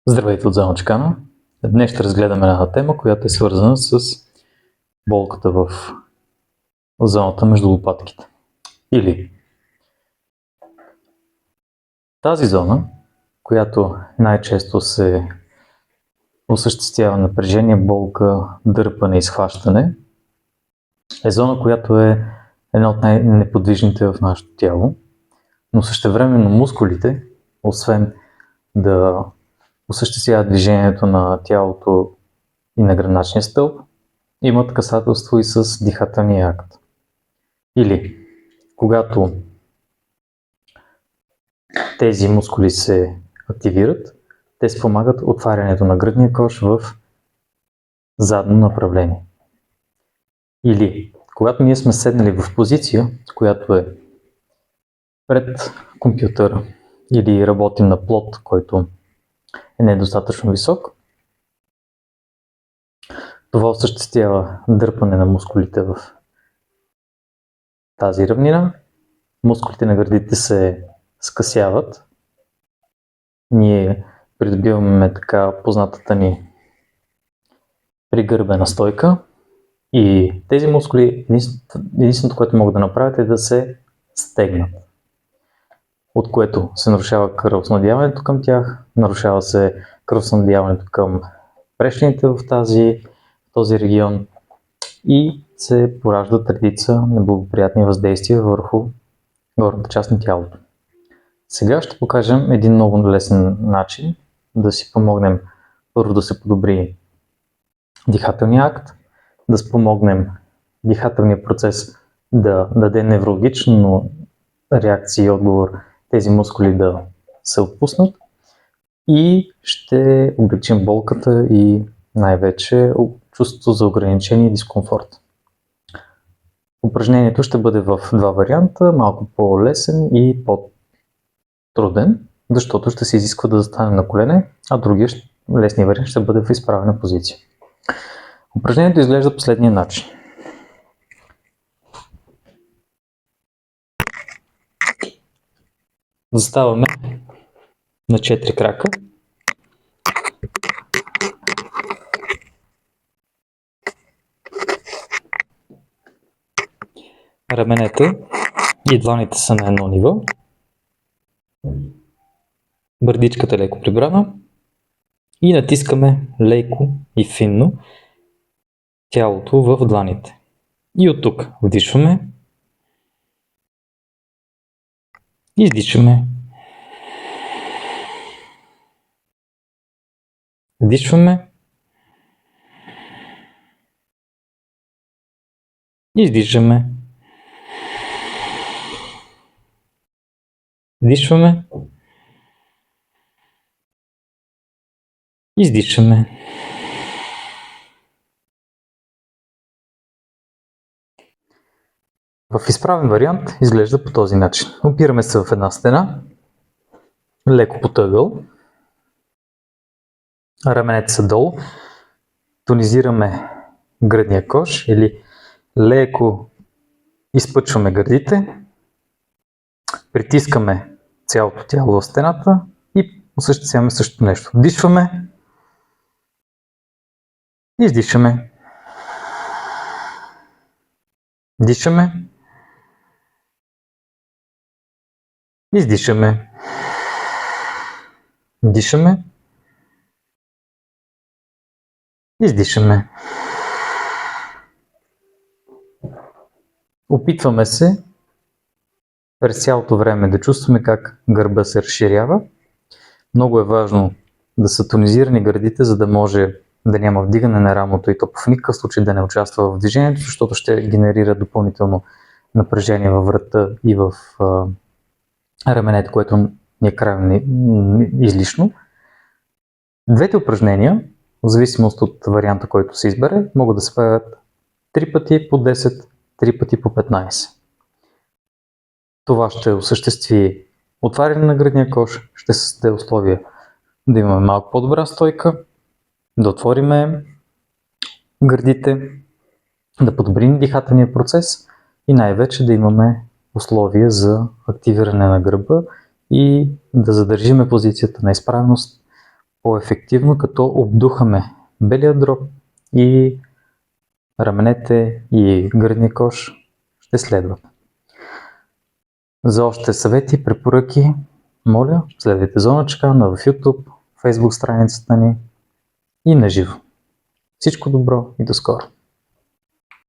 Здравейте от зона Чакана. Днес ще разгледаме една тема, която е свързана с болката в зоната между лопатките. Или тази зона, която най-често се осъществява напрежение, болка, дърпане и схващане, е зона, която е една от най-неподвижните в нашето тяло, но същевременно мускулите, освен да осъществяват движението на тялото и на гръбначния стълб, имат касателство и с дихателния акт. Или когато тези мускули се активират, те спомагат отварянето на гръдния кош в задно направление. Или когато ние сме седнали в позиция, която е пред компютъра или работим на плот, който е недостатъчно висок, това осъществява дърпане на мускулите в тази равнина. Мускулите на гърдите се скъсяват. Ние придобиваме така познатата ни пригърбена стойка и тези мускули единственото, което могат да направят е да се стегнат, от което се нарушава кръвоснабдяването към тях, нарушава се кръвоснабдяването към прешените в този регион и се пораждат редица неблагоприятни въздействия върху горната част на тялото. Сега ще покажем един много лесен начин да си помогнем първо да се подобри дихателния акт, да спомогнем дихателния процес да даде неврологична реакция и отговор тези мускули да се отпуснат и ще облегчим болката и най-вече чувството за ограничение и дискомфорт. Упражнението ще бъде в два варианта, малко по-лесен и по-труден, защото ще се изисква да застане на колене, а другия лесният вариант ще бъде в изправена позиция. Упражнението изглежда последния начин. Заставаме на 4 крака. Раменете и дланите са на едно ниво. Бърдичката е леко прибрана и натискаме леко и финно тялото в дланите. И от тук вдишваме, издишваме, вдишваме, издишваме, вдишваме, издишваме. В изправен вариант изглежда по този начин. Опираме се в една стена, леко под ъгъл, раменете са долу, тонизираме гръдния кош или леко изпъчваме гърдите, притискаме цялото тяло в стената и осъществяваме същото нещо. Вдишваме, издишаме, дишаме, издишаме, дишаме, издишаме. Опитваме се през цялото време да чувстваме как гърба се разширява. Много е важно да са тонизирани гърдите, за да може да няма вдигане на рамото и то в никакъв случай да не участва в движението, защото ще генерира допълнително напрежение във врата и в раменете, което ни е крайно излишно. Двете упражнения, в зависимост от варианта, който се избере, могат да се правят 3 пъти по 10, 3 пъти по 15. Това ще осъществи отваряне на гръдния кош, ще създаде условия да имаме малко по-добра стойка, да отвориме гърдите, да подобрим дихателния процес и най-вече да имаме условия за активиране на гърба и да задържиме позицията на изправеност по-ефективно, като обдухаме белия дроб и раменете и гръдния кош ще следват. За още съвети и препоръки, моля, следвайте Зоначка канала в YouTube, Facebook страницата ни и на живо. Всичко добро и до скоро!